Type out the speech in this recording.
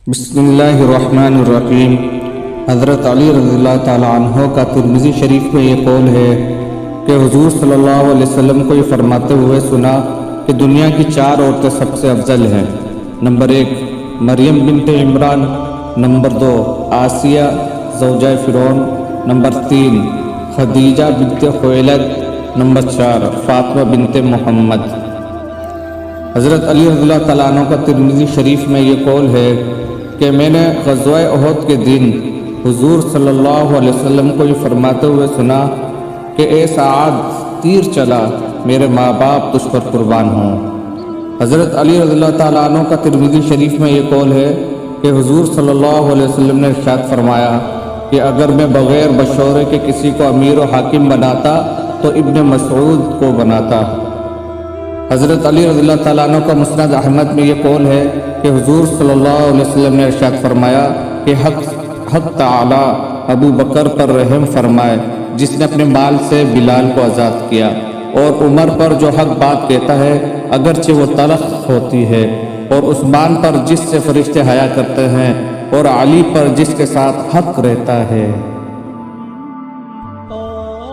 بسم اللہ الرحمن الرحیم۔ حضرت علی رضی اللہ تعالیٰ عنہ کا ترمذی شریف میں یہ قول ہے کہ حضور صلی اللہ علیہ وسلم کو یہ فرماتے ہوئے سنا کہ دنیا کی 4 عورتیں سب سے افضل ہیں۔ نمبر 1 مریم بنت عمران، نمبر 2 آسیہ زوجہ فرعون، نمبر 3 خدیجہ بنت خویلد، نمبر 4 فاطمہ بنت محمد۔ حضرت علی رضی اللہ تعالیٰ عنہ کا ترمذی شریف میں یہ قول ہے کہ میں نے غزوہ احد کے دن حضور صلی اللہ علیہ وسلم کو یہ فرماتے ہوئے سنا کہ اے سعد، تیر چلا، میرے ماں باپ تجھ پر قربان ہوں۔ حضرت علی رضی اللہ تعالیٰ عنہ کا ترمذی شریف میں یہ قول ہے کہ حضور صلی اللہ علیہ وسلم نے ارشاد فرمایا کہ اگر میں بغیر مشورے کے کسی کو امیر و حاکم بناتا تو ابن مسعود کو بناتا۔ حضرت علی رضی اللہ تعالیٰ عنہ کا مسند احمد میں یہ قول ہے کہ حضور صلی اللہ علیہ وسلم نے ارشاد فرمایا کہ حق تعالی ابو بکر پر رحم فرمائے جس نے اپنے مال سے بلال کو آزاد کیا، اور عمر پر جو حق بات کہتا ہے اگرچہ وہ تلخ ہوتی ہے، اور عثمان پر جس سے فرشتے حیا کرتے ہیں، اور علی پر جس کے ساتھ حق رہتا ہے۔